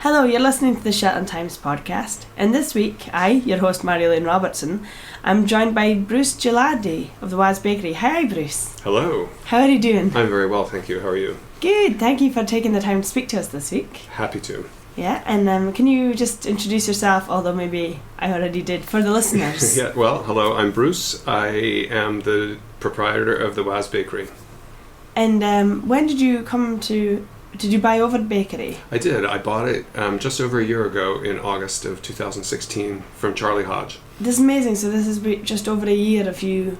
Hello, you're listening to the Shetland Times podcast, and this week, I, your host Marjolein Robertson, am joined by Bruce Gilardi of the Waas Bakery. Hi Bruce. Hello. How are you doing? I'm very well, thank you. How are you? Good, thank you for taking the time to speak to us this week. Happy to. Yeah, and can you just introduce yourself, although maybe I already did, for the listeners? Yeah, well, hello, I'm Bruce. I am the proprietor of the Waas Bakery. And when did you come to... Did you buy over the bakery? I did. I bought it just over a year ago in August of 2016 from Charlie Hodge. This is amazing. So this is just over a year of you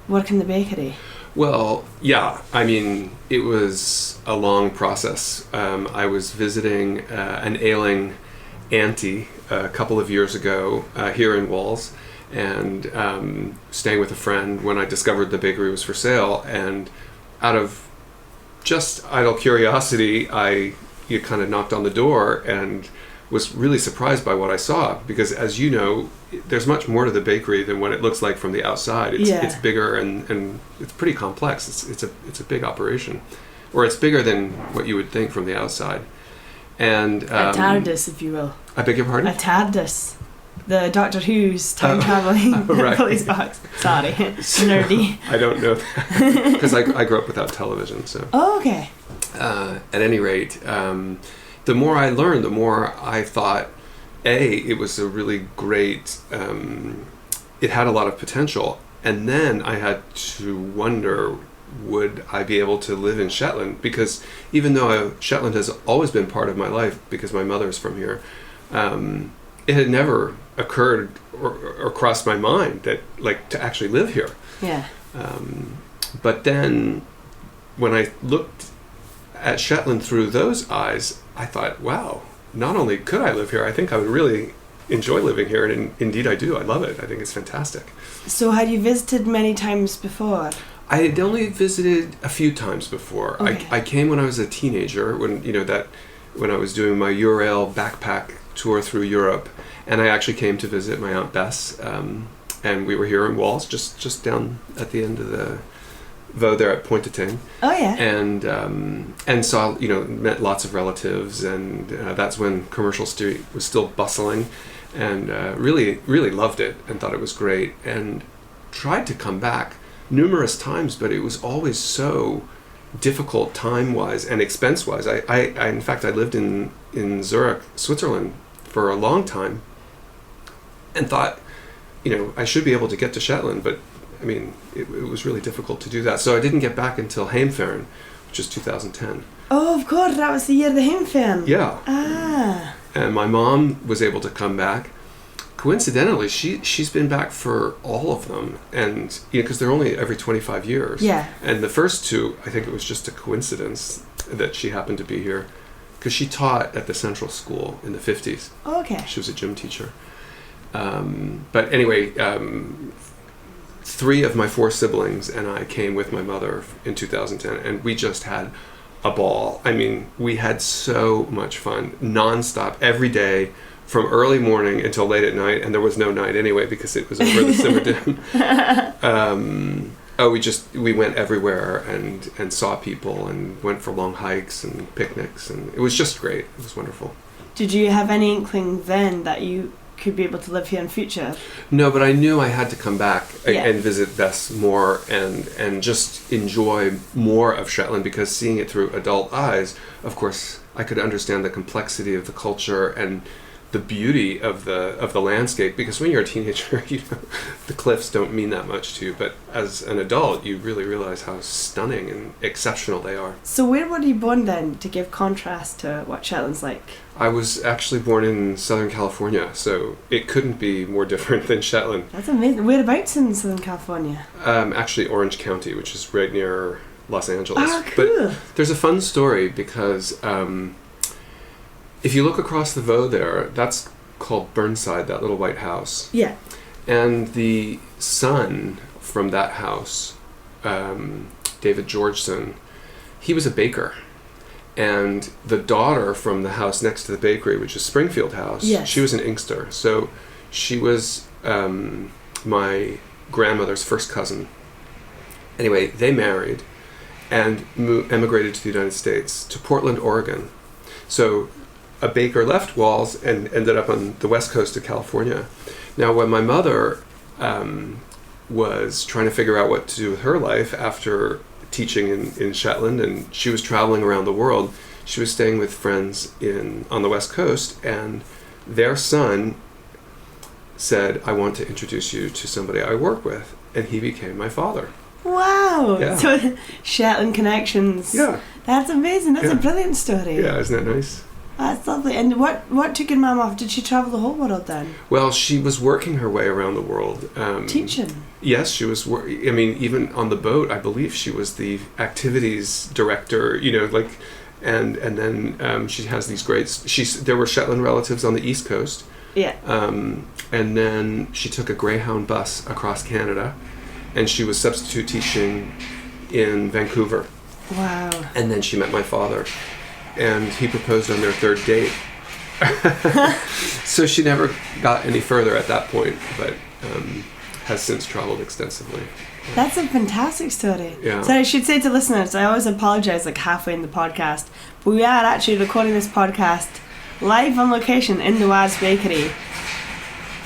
working the bakery. Well, yeah. I mean, it was a long process. I was visiting an ailing auntie a couple of years ago here in Waas, and staying with a friend when I discovered the bakery was for sale. And out of just idle curiosity, you kind of knocked on the door and was really surprised by what I saw, because as you know, there's much more to the bakery than what it looks like from the outside. It's bigger and it's pretty complex. It's a big operation, or it's bigger than what you would think from the outside. And a TARDIS, if you will. I beg your pardon? A TARDIS. The Doctor Who's time-traveling police box. Sorry, nerdy. I don't know that, because I grew up without television. So. Oh, okay. At any rate, the more I learned, the more I thought, it was a really great, it had a lot of potential. And then I had to wonder, would I be able to live in Shetland? Because even though Shetland has always been part of my life, because my mother's from here, it had never occurred or crossed my mind that, like, to actually live here. Yeah. But then when I looked at Shetland through those eyes, I thought, wow, not only could I live here, I think I would really enjoy living here, and indeed I do. I love it. I think it's fantastic. So had you visited many times before? I had only visited a few times before. Okay. I came when I was a teenager, when I was doing my Eurail backpack tour through Europe, and I actually came to visit my Aunt Bess, and we were here in Waas, just down at the end of the Vaud there at Pointe-Étain. Oh yeah. And saw, met lots of relatives, and that's when Commercial Street was still bustling, and really, really loved it and thought it was great, and tried to come back numerous times, but it was always so difficult time-wise and expense-wise. I in fact, I lived in Zurich, Switzerland for a long time, and thought, I should be able to get to Shetland, but I mean, it was really difficult to do that. So I didn't get back until Heimfern, which is 2010. Oh, of course, that was the year of the Heimfern. Yeah. Ah. And my mom was able to come back. Coincidentally, she's been back for all of them, and because they're only every 25 years. Yeah. And the first two, I think it was just a coincidence that she happened to be here, because she taught at the Central School in the 50s. Oh, okay. She was a gym teacher. But anyway, 3 of my 4 siblings and I came with my mother in 2010, and we just had a ball. I mean, we had so much fun, nonstop, every day, from early morning until late at night, and there was no night anyway because it was over the Simmerdown. We went everywhere and saw people and went for long hikes and picnics, and it was just great. It was wonderful. Did you have any inkling then that you could be able to live here in future? No, but I knew I had to come back Yeah. and visit Bess more and just enjoy more of Shetland, because seeing it through adult eyes, of course, I could understand the complexity of the culture and the beauty of the landscape, because when you're a teenager, the cliffs don't mean that much to you, but as an adult, you really realize how stunning and exceptional they are. So where were you born then, to give contrast to what Shetland's like? I was actually born in Southern California, so it couldn't be more different than Shetland. That's amazing. Whereabouts in Southern California? Actually Orange County, which is right near Los Angeles. Oh, cool. But there's a fun story, because if you look across the Vaud there, that's called Burnside, that little white house. Yeah. And the son from that house, David Georgeson, he was a baker. And the daughter from the house next to the bakery, which is Springfield House, yes. She was an Inkster. So she was my grandmother's first cousin. Anyway, they married and emigrated to the United States, to Portland, Oregon. So a baker left Walls and ended up on the west coast of California. Now, when my mother was trying to figure out what to do with her life after teaching in Shetland, and she was traveling around the world, she was staying with friends on the west coast, and their son said, "I want to introduce you to somebody I work with," and he became my father. Wow! Yeah. So Shetland connections. Yeah. That's amazing. That's a brilliant story. Yeah, isn't that nice? That's lovely. And what took your mum off? Did she travel the whole world then? Well, she was working her way around the world. Teaching? Yes, she was. I mean, even on the boat, I believe she was the activities director. And then she has these great. There were Shetland relatives on the East Coast. Yeah. And then she took a Greyhound bus across Canada, and she was substitute teaching in Vancouver. Wow. And then she met my father, and he proposed on their third date. So she never got any further at that point, but has since traveled extensively. That's a fantastic story. Yeah. So I should say to listeners, I always apologise halfway in the podcast, but we are actually recording this podcast live on location in the Waas Bakery.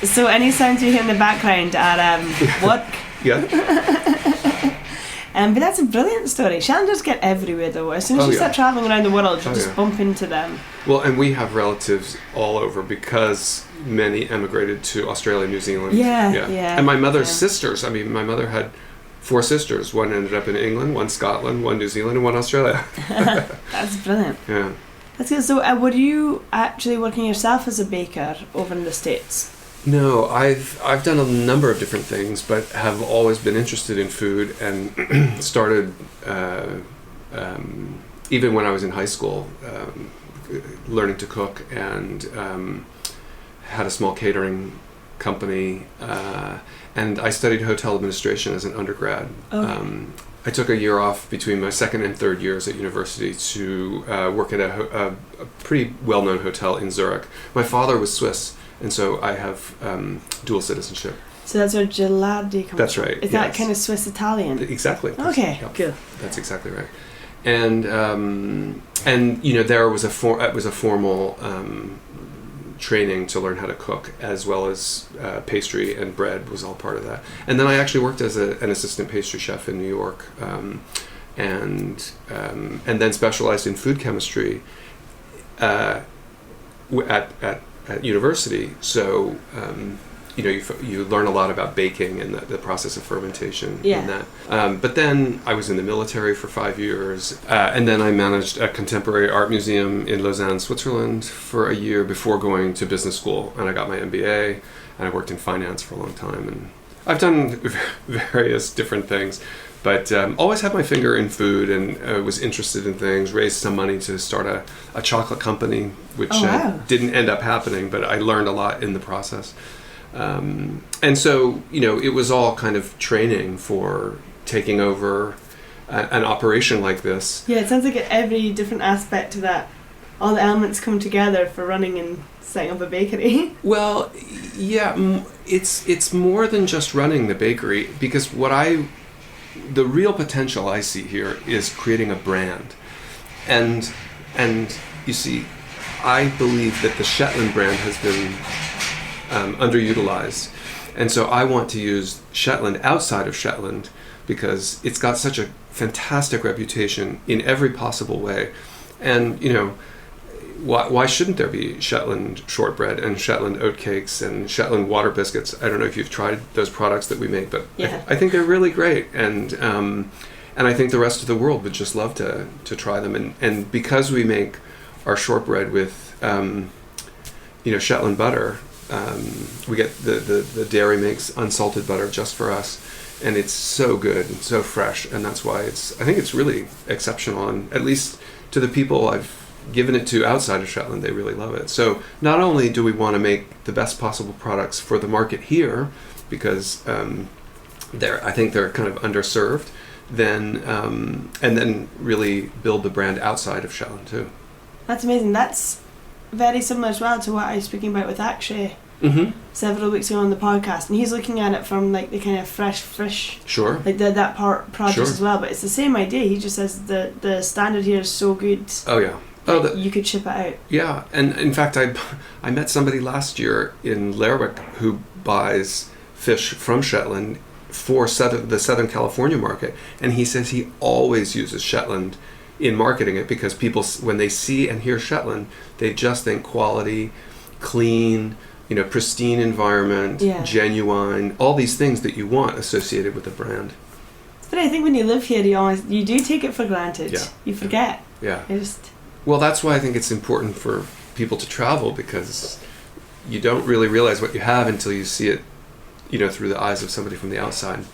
So any sounds you hear in the background are work. Yeah. But that's a brilliant story. Shetlanders get everywhere though. As soon as you start travelling around the world, you just bump into them. Well, and we have relatives all over because many emigrated to Australia, New Zealand. Yeah. And my mother's sisters. I mean, my mother had 4 sisters. One ended up in England, one Scotland, one New Zealand, and one Australia. That's brilliant. Yeah. That's good. So were you actually working yourself as a baker over in the States? No, I've done a number of different things, but have always been interested in food, and started even when I was in high school, learning to cook, and had a small catering company, and I studied hotel administration as an undergrad. Okay. I took a year off between my second and third years at university to work at a pretty well-known hotel in Zurich. My father was Swiss, and so I have dual citizenship. So that's where Gilardi comes from? That's right. Is that kind of Swiss-Italian? Exactly. Okay, good. That's exactly right. And there was a formal training to learn how to cook, as well as pastry and bread was all part of that. And then I actually worked as an assistant pastry chef in New York, and then specialized in food chemistry at university. So you learn a lot about baking and the process of fermentation. Yeah. And that. But then I was in the military for 5 years, and then I managed a contemporary art museum in Lausanne, Switzerland for a year before going to business school. And I got my MBA, and I worked in finance for a long time. And I've done various different things, but always had my finger in food, and was interested in things, raised some money to start a chocolate company, which didn't end up happening, but I learned a lot in the process. And so, it was all kind of training for taking over an operation like this. Yeah, it sounds like every different aspect to that, all the elements come together for running and setting up a bakery. Well, yeah, it's more than just running the bakery, because the real potential I see here is creating a brand. And you see, I believe that the Shetland brand has been underutilized, and so I want to use Shetland outside of Shetland, because it's got such a fantastic reputation in every possible way. And why shouldn't there be Shetland shortbread and Shetland oatcakes and Shetland water biscuits? I don't know if you've tried those products that we make, but yeah. I think they're really great, and I think the rest of the world would just love to try them. And because we make our shortbread with Shetland butter. We get the dairy makes unsalted butter just for us, and it's so good and so fresh, and that's why I think it's really exceptional, and at least to the people I've given it to outside of Shetland, they really love it. So not only do we want to make the best possible products for the market here, because I think they're kind of underserved, and then really build the brand outside of Shetland too. That's amazing. That's very similar as well to what I was speaking about with Akshay several weeks ago on the podcast, and he's looking at it from the kind of fresh fish, sure, that part produce as well. But it's the same idea. He just says the standard here is so good. Oh yeah, that you could ship it out. Yeah, and in fact, I met somebody last year in Lerwick who buys fish from Shetland for the Southern California market, and he says he always uses Shetland in marketing it because people, when they see and hear Shetland, they just think quality, clean, pristine environment, genuine, all these things that you want associated with the brand. But I think when you live here, you do take it for granted. Yeah. You forget. Yeah. Well, that's why I think it's important for people to travel, because you don't really realize what you have until you see it, through the eyes of somebody from the outside.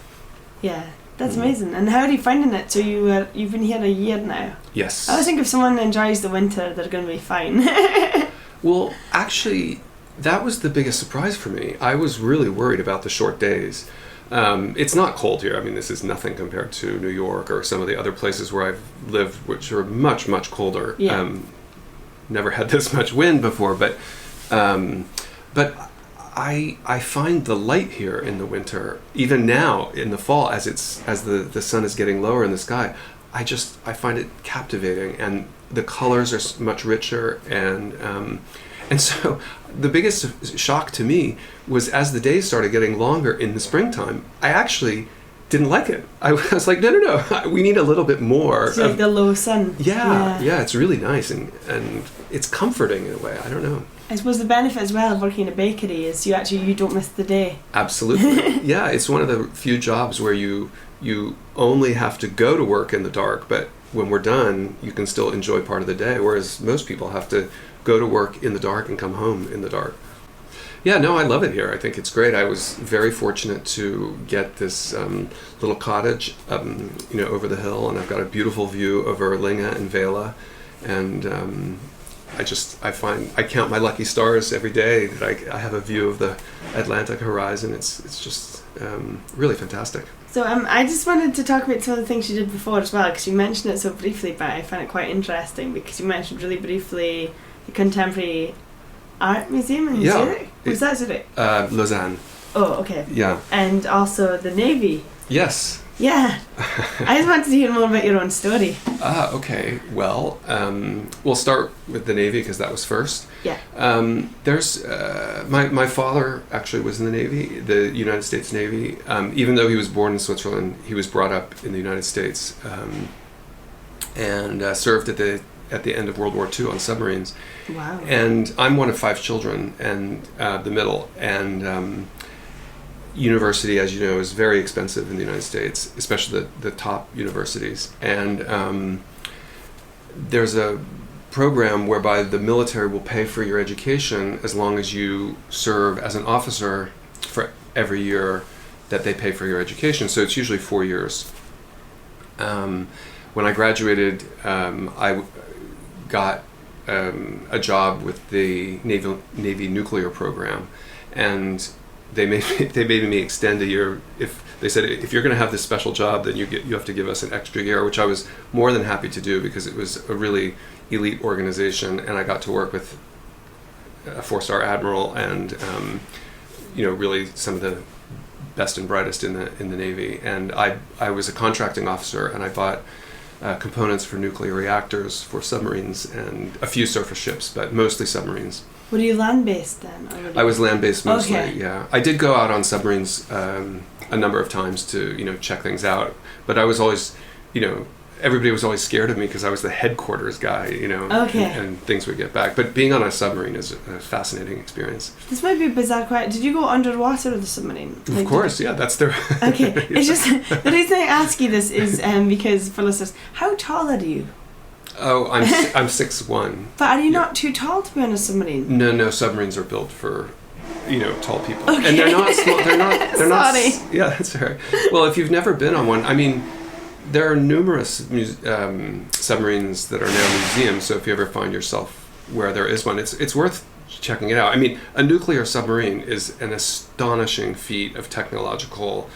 Yeah, that's amazing. And how are you finding it? So you've been here a year now. Yes. I always think if someone enjoys the winter, they're going to be fine. Well, actually, that was the biggest surprise for me. I was really worried about the short days. It's not cold here. I mean, this is nothing compared to New York or some of the other places where I've lived, which are much, much colder. Yeah. Never had this much wind before, but I find the light here in the winter, even now in the fall, as the sun is getting lower in the sky, I find it captivating, and the colors are much richer, and so the biggest shock to me was as the days started getting longer in the springtime, I actually didn't like it. I was like, no, we need a little bit more. It's like the low sun. Yeah, it's really nice, and it's comforting in a way. I don't know. I suppose the benefit as well of working in a bakery is you don't miss the day. Absolutely. Yeah, it's one of the few jobs where you only have to go to work in the dark, but when we're done, you can still enjoy part of the day, whereas most people have to go to work in the dark and come home in the dark. Yeah, no, I love it here. I think it's great. I was very fortunate to get this little cottage, over the hill, and I've got a beautiful view over Linga and Vela, and I count my lucky stars every day that I have a view of the Atlantic horizon. It's just really fantastic. So I just wanted to talk about some of the things you did before as well, because you mentioned it so briefly, but I find it quite interesting because you mentioned really briefly the Contemporary Art Museum in Zurich. Was that Zurich? Lausanne. Oh, okay. Yeah. And also the Navy. Yes. Yeah. I just wanted to hear more about your own story. Okay. Well, we'll start with the Navy because that was first. Yeah. There's my father actually was in the Navy, the United States Navy. Even though he was born in Switzerland, he was brought up in the United States, and served at the end of World War II on submarines. Wow. And I'm one of 5 children, and the middle, and university, as you know, is very expensive in the United States, especially the top universities. And there's a program whereby the military will pay for your education as long as you serve as an officer for every year that they pay for your education. So it's usually 4 years. When I graduated, I got a job with the Navy nuclear program, and they made me extend a year. If they said if you're going to have this special job, then you have to give us an extra year, which I was more than happy to do because it was a really elite organization, and I got to work with a 4-star admiral and really some of the best and brightest in the Navy. And I was a contracting officer, and I bought components for nuclear reactors for submarines and a few surface ships, but mostly submarines. Were you land-based then? I was land-based mostly, okay. Yeah. I did go out on submarines a number of times to, check things out, but I was always, everybody was always scared of me because I was the headquarters guy, okay. and things would get back. But being on a submarine is a fascinating experience. This might be a bizarre question. Did you go underwater with the submarine? Of course, yeah, that's their... Okay, it's just, the reason I ask you this is because, for listeners, how tall are you? Oh, I'm 6'1". But are you not too tall to be on a submarine? No, submarines are built for, tall people. Okay. And they're not small, they're not... Sorry. Yeah, that's all right. Well, if you've never been on one, I mean... There are numerous submarines that are now museums, so if you ever find yourself where there is one, it's worth checking it out. I mean, a nuclear submarine is an astonishing feat of technological...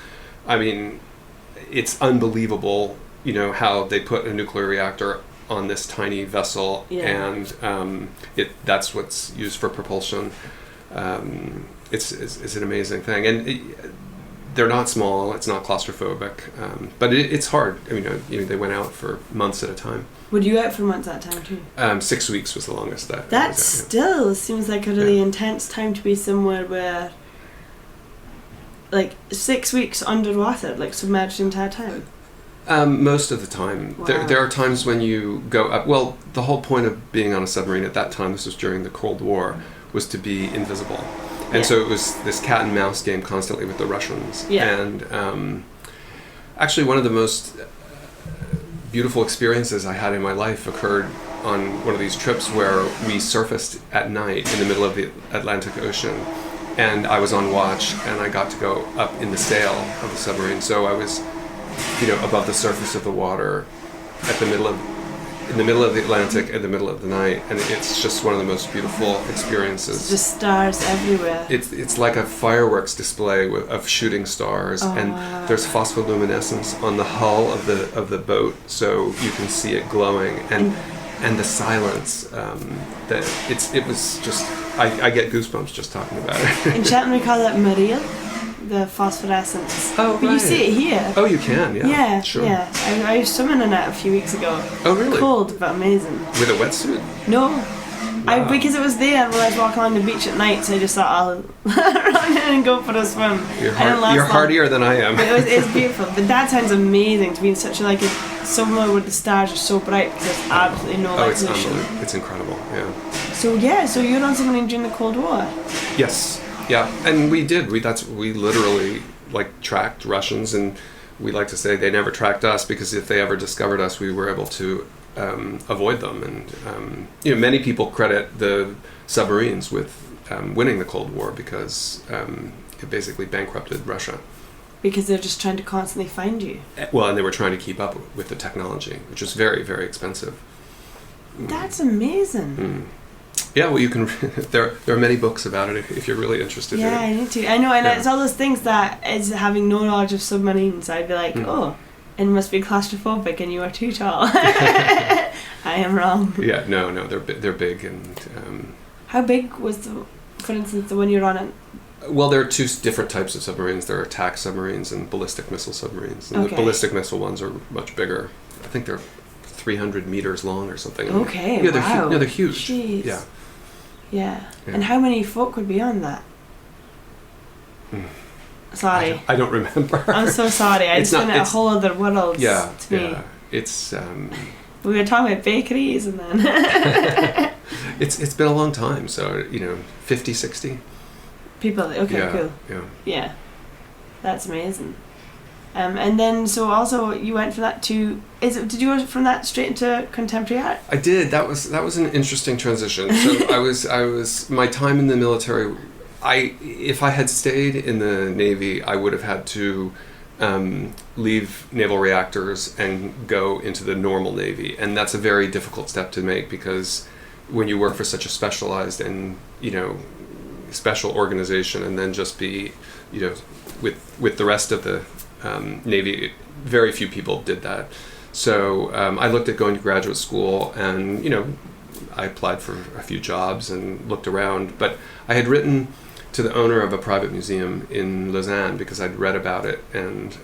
I mean, it's unbelievable, how they put a nuclear reactor on this tiny vessel, and that's what's used for propulsion. It's an amazing thing. And they're not small. It's not claustrophobic, but it's hard. I mean, they went out for months at a time. Were you out for months at a time too? 6 weeks was the longest that. That still seems like a really intense time to be somewhere where, like 6 weeks underwater, like submerged the entire time. Most of the time. Wow. There are times when you go up. Well, the whole point of being on a submarine at that time, this was during the Cold War, was to be invisible. And so it was this cat and mouse game constantly with the Russians. Yeah. And actually one of the most beautiful experiences I had in my life occurred on one of these trips where we surfaced at night in the middle of the Atlantic Ocean. And I was on watch, and I got to go up in the sail of the submarine. So I was, above the surface of the water in the middle of the Atlantic in the middle of the night, and it's just one of the most beautiful experiences. Just stars everywhere. It's like a fireworks display of shooting stars, and there's phospholuminescence on the hull of the boat, so you can see it glowing, and the silence. It was just I get goosebumps just talking about it. In Shetland we call it Maria. The phosphorescence. Oh, right. But you see it here. Oh, you can, yeah. Yeah, sure. Yeah. I was swimming in it a few weeks ago. Oh, really? Cold, but amazing. With a wetsuit? No. Wow. Because it was there when I was walking along the beach at night, so I just thought I'll run in and go for a swim. You're hardier than I am. But it's beautiful. But that sounds amazing to be in such a somewhere where the stars are so bright because there's absolutely no light pollution. It's incredible, yeah. So you're on submarine during the Cold War? Yes. Yeah, and we did. We literally tracked Russians, and we like to say they never tracked us because if they ever discovered us, we were able to avoid them. And many people credit the submarines with winning the Cold War because it basically bankrupted Russia. Because they're just trying to constantly find you. Well, and they were trying to keep up with the technology, which was very, very expensive. That's amazing. Mm. Yeah, well, you can. There are many books about it if you're really interested. Yeah, in it. I need to. I know, and it's all those things that is having no knowledge of submarines. I'd be like, oh, it must be claustrophobic, and you are too tall. I am wrong. Yeah, no, they're big, and. How big was for instance, the one you're on it? Well, there are two different types of submarines. There are attack submarines and ballistic missile submarines. And the ballistic missile ones are much bigger. I think they're 300 meters long or something. Okay, yeah, wow. They're huge. Jeez. Yeah. Yeah. And how many folk would be on that? Sorry. I don't remember. I'm so sorry. It's been a whole other world to me. Yeah. It's... we were talking about bakeries and then... It's been a long time, so, 50, 60. People, okay, cool. Yeah. That's amazing. And then, so also you went from that to... Did you go from that straight into contemporary art? I did. That was an interesting transition. So I was my time in the military. If I had stayed in the Navy, I would have had to leave naval reactors and go into the normal Navy, and that's a very difficult step to make because when you work for such a specialized and special organization, and then just be with the rest of the Navy, very few people did that. So I looked at going to graduate school, and I applied for a few jobs and looked around. But I had written to the owner of a private museum in Lausanne because I'd read about it, and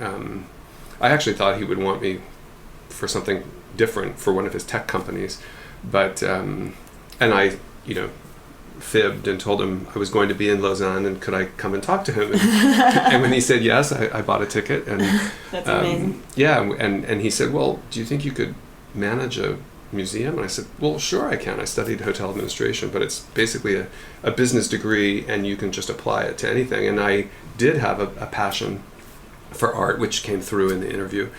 I actually thought he would want me for something different for one of his tech companies. But and I fibbed and told him I was going to be in Lausanne and could I come and talk to him, and when he said yes, I bought a ticket. And that's amazing. Yeah, and he said, well, do you think you could manage a museum? And I said, well, sure I can. I studied hotel administration, but it's basically a business degree and you can just apply it to anything. And I did have a passion for art, which came through in the interview,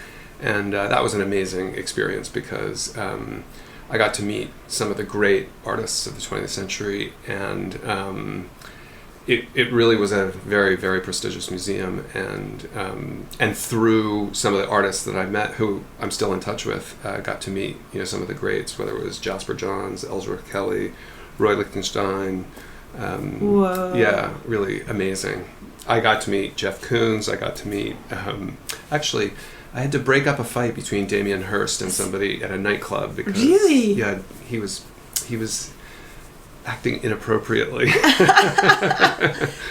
and that was an amazing experience because I got to meet some of the great artists of the 20th century, and it really was a very, very prestigious museum. And through some of the artists that I met, who I'm still in touch with, got to meet some of the greats, whether it was Jasper Johns, Ellsworth Kelly, Roy Lichtenstein. Whoa! Yeah, really amazing. I got to meet Jeff Koons. I got to meet actually. I had to break up a fight between Damien Hirst and somebody at a nightclub because yeah, he was acting inappropriately.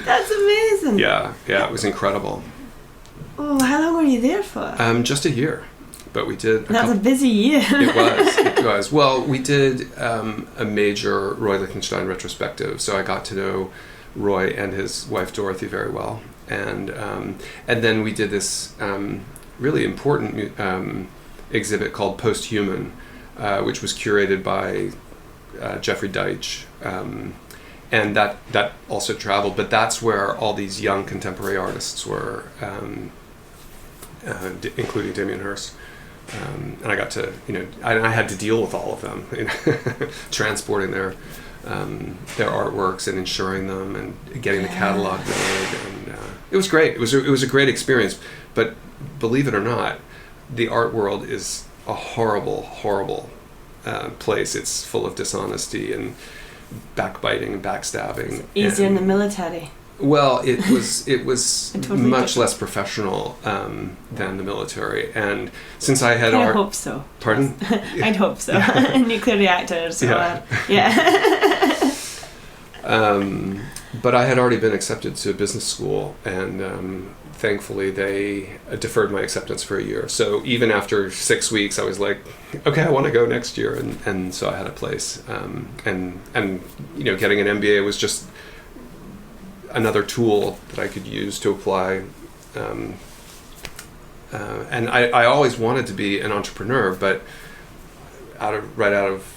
That's amazing. Yeah, it was incredible. Oh, how long were you there for? Just a year. But we did... That's a busy year. It was. Well, we did a major Roy Lichtenstein retrospective, so I got to know Roy and his wife Dorothy very well. And then we did this really important exhibit called Posthuman, which was curated by Jeffrey Deitch. And that also traveled, but that's where all these young contemporary artists were, including Damien Hirst. And I got to, I had to deal with all of them, transporting their artworks and insuring them and getting the catalog made. And it was great. It was a great experience. But believe it or not, the art world is a horrible, horrible place. It's full of dishonesty and backbiting and backstabbing. It's easier in the military. Well, it was totally much different. less professional than the military, and since I had I hope so. Pardon? I'd hope so. Nuclear reactors. Yeah. But I had already been accepted to business school, and thankfully they deferred my acceptance for a year. So even after 6 weeks, I was like, okay, I want to go next year, and so I had a place. And getting an MBA was just another tool that I could use to apply. And I always wanted to be an entrepreneur, but right out of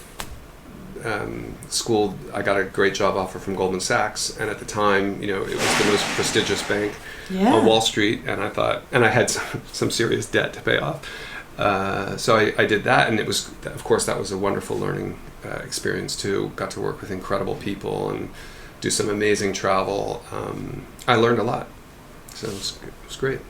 school, I got a great job offer from Goldman Sachs, and at the time, it was the most prestigious bank on Wall Street, and I thought, and I had some serious debt to pay off. So I did that, and it was, of course, that was a wonderful learning experience too. Got to work with incredible people and do some amazing travel. I learned a lot, so it was great.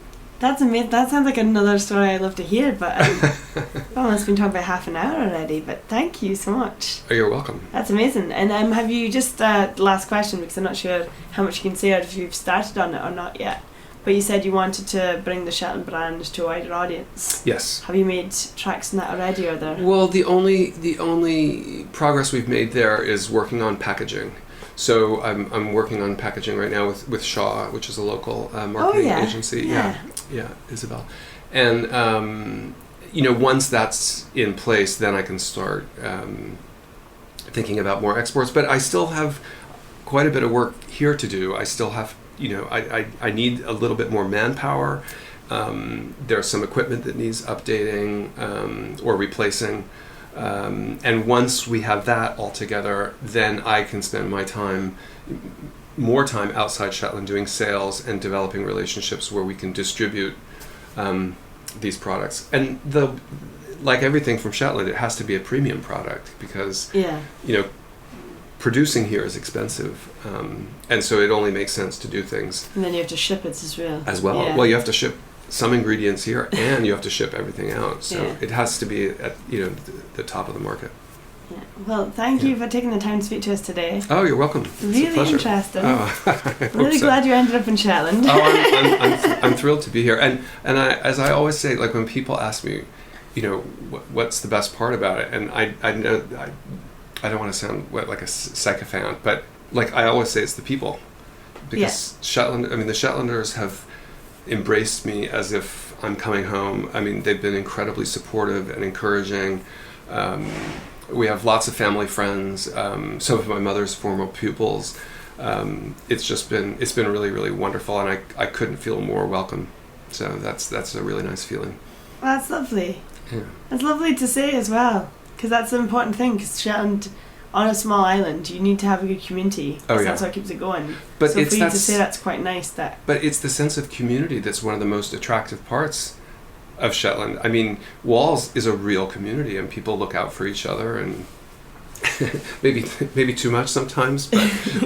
That's amazing. That sounds like another story I'd love to hear, but I've almost been talking about half an hour already, but thank you so much. Oh, you're welcome. That's amazing. And have you, just last question, because I'm not sure how much you can say or if you've started on it or not yet, but you said you wanted to bring the Shetland brand to a wider audience. Yes. Have you made tracks in that already, or there? Well, the only progress we've made there is working on packaging. So I'm working on packaging right now with Shaw, which is a local marketing agency. Yeah, Isabel. And once that's in place, then I can start thinking about more exports. But I still have quite a bit of work here to do. I still have, I need a little bit more manpower. There's some equipment that needs updating or replacing. And once we have that all together, then I can spend my more time outside Shetland doing sales and developing relationships where we can distribute these products. And like everything from Shetland, it has to be a premium product because producing here is expensive, and so it only makes sense to do things. And then you have to ship it as well. Yeah. Well, you have to ship some ingredients here, and you have to ship everything out. So it has to be at the top of the market. Yeah. Well, thank you for taking the time to speak to us today. Oh, you're welcome. Really interesting. Oh, really glad you ended up in Shetland. I'm thrilled to be here. And as I always say, like when people ask me, what's the best part about it, and I know I don't want to sound like a sycophant, but like I always say, it's the people, because Shetland. I mean, the Shetlanders have embraced me as if I'm coming home. I mean, they've been incredibly supportive and encouraging. We have lots of family friends, some of my mother's former pupils. It's been really, really wonderful, and I couldn't feel more welcome. So that's a really nice feeling. Well, that's lovely. Yeah. It's lovely to say as well, because that's the important thing, because Shetland, on a small island, you need to have a good community. That's what keeps it going. But so for you to say that's quite nice. But it's the sense of community that's one of the most attractive parts of Shetland. I mean, Walls is a real community, and people look out for each other, and maybe too much sometimes.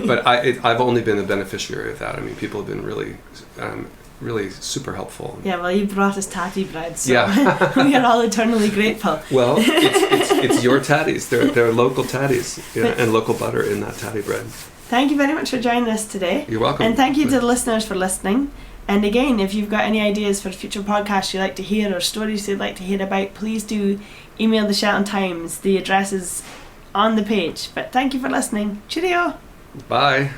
But I've only been the beneficiary of that. I mean, people have been really super helpful. Yeah, well, you brought us tatty bread, so we are all eternally grateful. Well, it's your tatties. They're local tatties, and local butter in that tatty bread. Thank you very much for joining us today. You're welcome. And thank you to the listeners for listening. And again, if you've got any ideas for future podcasts you'd like to hear or stories you'd like to hear about, please do email the Shetland Times. The address is on the page. But thank you for listening. Cheerio. Bye.